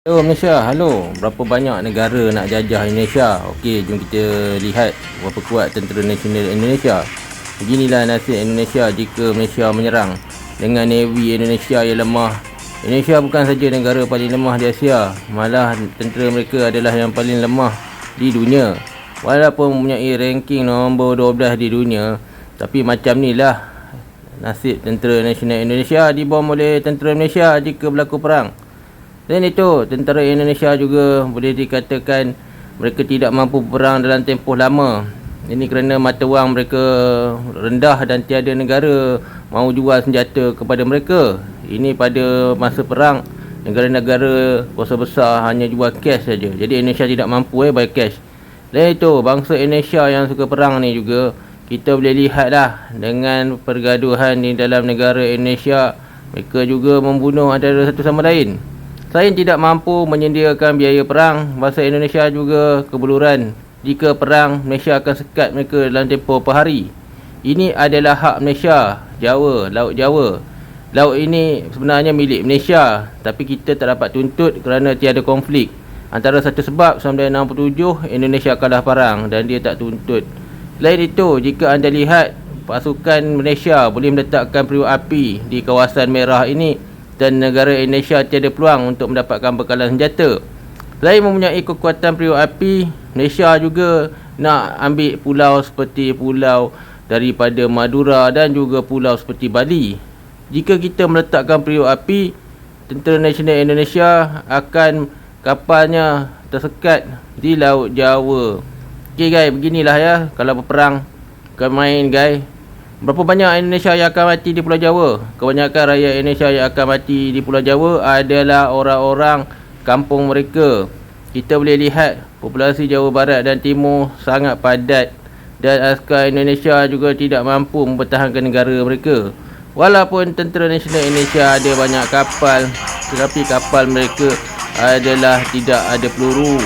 Hello Malaysia, halo. Berapa banyak negara nak jajah Indonesia? Okey, jom kita lihat berapa kuat tentera nasional Indonesia. Beginilah nasib Indonesia jika Malaysia menyerang. Dengan Navy Indonesia yang lemah. Indonesia bukan saja negara paling lemah di Asia, malah tentera mereka adalah yang paling lemah di dunia. Walaupun mempunyai ranking nombor 12 di dunia, tapi macam ni lah nasib tentera nasional Indonesia dibom oleh tentera Malaysia jika berlaku perang. Dan itu, tentera Indonesia juga boleh dikatakan mereka tidak mampu berperang dalam tempoh lama. Ini kerana mata wang mereka rendah dan tiada negara mahu jual senjata kepada mereka. Ini pada masa perang, negara-negara kuasa besar hanya jual cash saja. Jadi Indonesia tidak mampu bayar cash. Dan itu, bangsa Indonesia yang suka perang ni juga, kita boleh lihatlah dengan pergaduhan di dalam negara Indonesia, mereka juga membunuh antara satu sama lain. Selain tidak mampu menyediakan biaya perang, bangsa Indonesia juga kebuluran. Jika perang, Malaysia akan sekat mereka dalam tempoh per hari. Ini adalah hak Malaysia, Jawa, Laut Jawa. Laut ini sebenarnya milik Malaysia, tapi kita tak dapat tuntut kerana tiada konflik. Antara satu sebab, 1967 Indonesia kalah perang dan dia tak tuntut. Selain itu, jika anda lihat, pasukan Malaysia boleh meletakkan periuk api di kawasan merah ini, dan negara Indonesia tiada peluang untuk mendapatkan bekalan senjata. Selain mempunyai kekuatan periuk api, Malaysia juga nak ambil pulau seperti pulau daripada Madura dan juga pulau seperti Bali. Jika kita meletakkan periuk api, Tentera Nasional Indonesia akan kapalnya tersekat di Laut Jawa. Okey guys, beginilah ya kalau berperang. Bukan main guys. Berapa banyak Indonesia yang akan mati di Pulau Jawa? Kebanyakan rakyat Indonesia yang akan mati di Pulau Jawa adalah orang-orang kampung mereka. Kita boleh lihat populasi Jawa Barat dan Timur sangat padat dan askar Indonesia juga tidak mampu mempertahankan negara mereka. Walaupun Tentera Nasional Indonesia ada banyak kapal, tetapi kapal mereka adalah tidak ada peluru.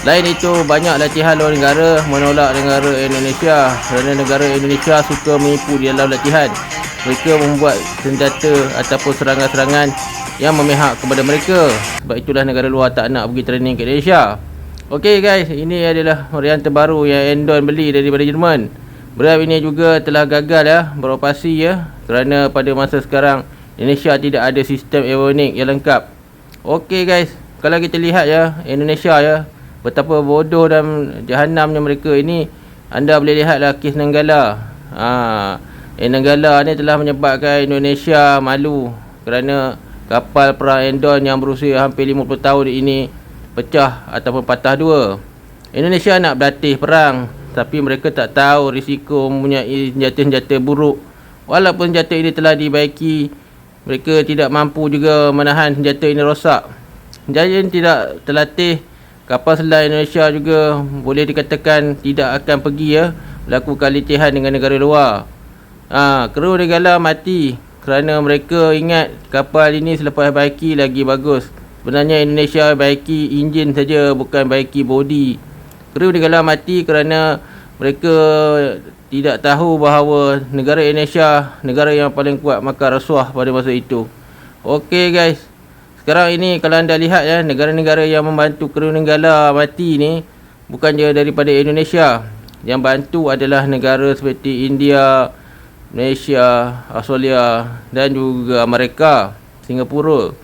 Lain itu, banyak latihan luar negara menolak negara Indonesia kerana negara Indonesia suka menipu di dalam latihan. Mereka membuat senjata ataupun serangan-serangan yang memihak kepada mereka. Sebab itulah negara luar tak nak pergi training ke Indonesia. Okey guys, ini adalah varian terbaru yang Endon beli daripada Jerman. Beram ini juga telah gagal ya beroperasi ya, kerana pada masa sekarang Indonesia tidak ada sistem avionic yang lengkap. Okey guys, kalau kita lihat ya Indonesia ya, betapa bodoh dan jahanamnya mereka ini. Anda boleh lihatlah kes Nanggala. Nanggala ni telah menyebabkan Indonesia malu kerana kapal perang Endon yang berusia hampir 50 tahun ini pecah ataupun patah dua. Indonesia nak berlatih perang, tapi mereka tak tahu risiko mempunyai senjata-senjata buruk. Walaupun senjata ini telah dibaiki, mereka tidak mampu juga menahan senjata ini rosak. Jadi tidak terlatih, kapal selam Indonesia juga boleh dikatakan tidak akan pergi ya melakukan latihan dengan negara luar. Kru Nanggala mati kerana mereka ingat kapal ini selepas baiki lagi bagus. Sebenarnya Indonesia baiki enjin saja, bukan baiki body. Kru Nanggala mati kerana mereka tidak tahu bahawa negara Indonesia negara yang paling kuat makan rasuah pada masa itu. Okey guys, sekarang ini kalau anda lihat ya, negara-negara yang membantu kru Nanggala mati ni bukan je daripada Indonesia. Yang bantu adalah negara seperti India, Malaysia, Australia dan juga Amerika, Singapura.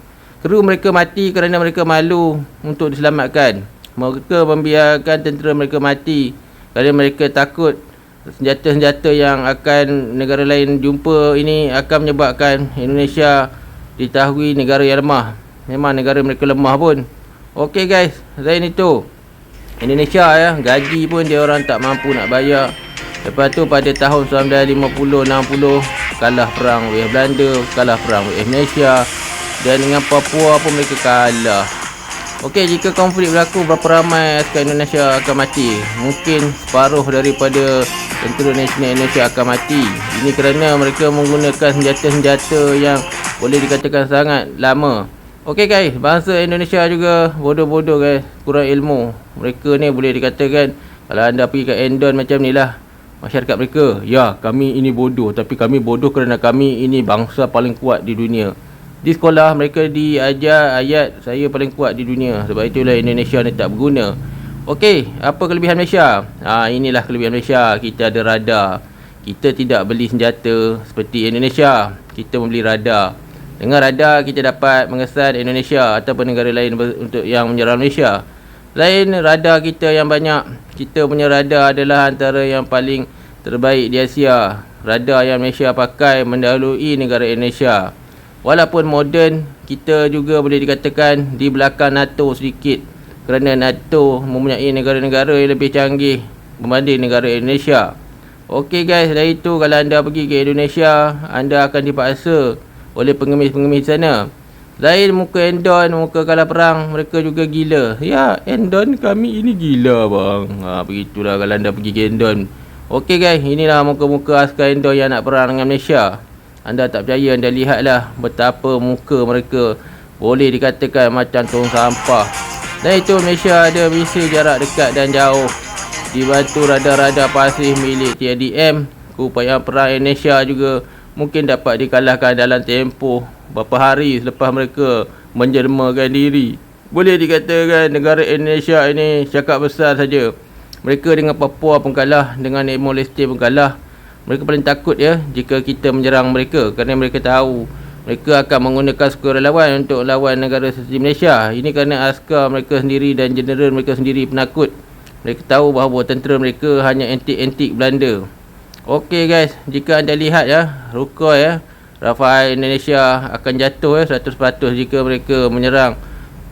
Kru mereka mati kerana mereka malu untuk diselamatkan. Mereka membiarkan tentera mereka mati kerana mereka takut senjata-senjata yang akan negara lain jumpa ini akan menyebabkan Indonesia ditahui negara yang lemah. Memang negara mereka lemah pun. Okey guys, selain itu Indonesia ya, gaji pun dia orang tak mampu nak bayar. Lepas tu pada tahun 1950-60 kalah perang oleh Belanda, kalah perang oleh Malaysia, dan dengan Papua pun mereka kalah. Okey, jika konflik berlaku, berapa ramai askar Indonesia akan mati? Mungkin separuh daripada Tentera Nasional Indonesia akan mati. Ini kerana mereka menggunakan senjata-senjata yang boleh dikatakan sangat lama. Okey guys, bangsa Indonesia juga bodoh-bodoh guys, kurang ilmu. Mereka ni boleh dikatakan, kalau anda pergi ke Endon macam ni lah masyarakat mereka, ya kami ini bodoh, tapi kami bodoh kerana kami ini bangsa paling kuat di dunia. Di sekolah mereka diajar ayat saya paling kuat di dunia. Sebab itulah Indonesia ni tak berguna. Okey, apa kelebihan Malaysia? Inilah kelebihan Malaysia. Kita ada radar. Kita tidak beli senjata seperti Indonesia. Kita membeli radar. Dengan radar kita dapat mengesan Indonesia ataupun negara lain untuk yang menyerang Malaysia. Lain radar kita yang banyak. Kita punya radar adalah antara yang paling terbaik di Asia. Radar yang Malaysia pakai mendahului negara Indonesia. Walaupun moden, kita juga boleh dikatakan di belakang NATO sedikit. Kerana NATO mempunyai negara-negara yang lebih canggih berbanding negara Indonesia. Okey guys, dari itu kalau anda pergi ke Indonesia, anda akan dipaksa oleh pengemis-pengemis di sana. Lain muka Endon, muka kalah perang, mereka juga gila. Ya, Endon kami ini gila bang. Begitulah kalau anda pergi ke Endon. Okey guys, inilah muka-muka askar Endon yang nak perang dengan Malaysia. Anda tak percaya, anda lihatlah betapa muka mereka boleh dikatakan macam tong sampah. Dan itu Malaysia ada misi jarak dekat dan jauh. Dibantu radar-radar pasif milik TNDM, keupayaan perang Indonesia juga mungkin dapat dikalahkan dalam tempoh beberapa hari selepas mereka menjelmakan diri. Boleh dikatakan negara Indonesia ini cakap besar saja. Mereka dengan Papua pun kalah, dengan Timor Leste pun kalah. Mereka paling takut ya jika kita menyerang mereka, kerana mereka tahu mereka akan menggunakan sukarelawan untuk lawan negara seperti Malaysia. Ini kerana askar mereka sendiri dan jeneral mereka sendiri penakut. Mereka tahu bahawa tentera mereka hanya antik-antik Belanda. Okey guys, jika anda lihat ya, Rukoh ya, Rafael Indonesia akan jatuh ya 100% jika mereka menyerang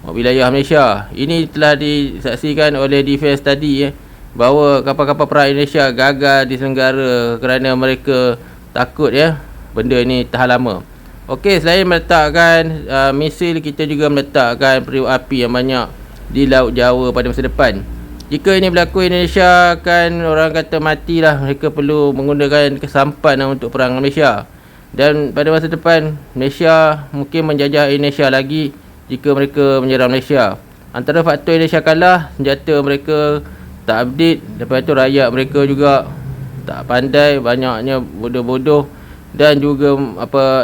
wilayah Malaysia. Ini telah disaksikan oleh Defense Study ya, bahawa kapal-kapal perang Indonesia gagal diselenggara kerana mereka takut ya benda ini tahan lama. Okey, selain meletakkan misil, kita juga meletakkan periuk api yang banyak di Laut Jawa pada masa depan. Jika ini berlaku, Indonesia akan orang kata matilah. Mereka perlu menggunakan kesampan untuk perang Malaysia. Dan pada masa depan, Malaysia mungkin menjajah Indonesia lagi jika mereka menyerang Malaysia. Antara faktor Indonesia kalah, senjata mereka tak update. Lepas tu rakyat mereka juga tak pandai, banyaknya bodoh-bodoh. Dan juga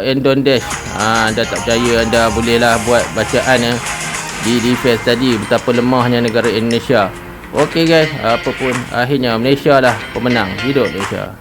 Endon Dash. Anda tak percaya, anda bolehlah buat bacaan ya di Defense tadi betapa lemahnya negara Indonesia. Okey guys, apapun akhirnya Malaysia lah pemenang. Hidup Malaysia.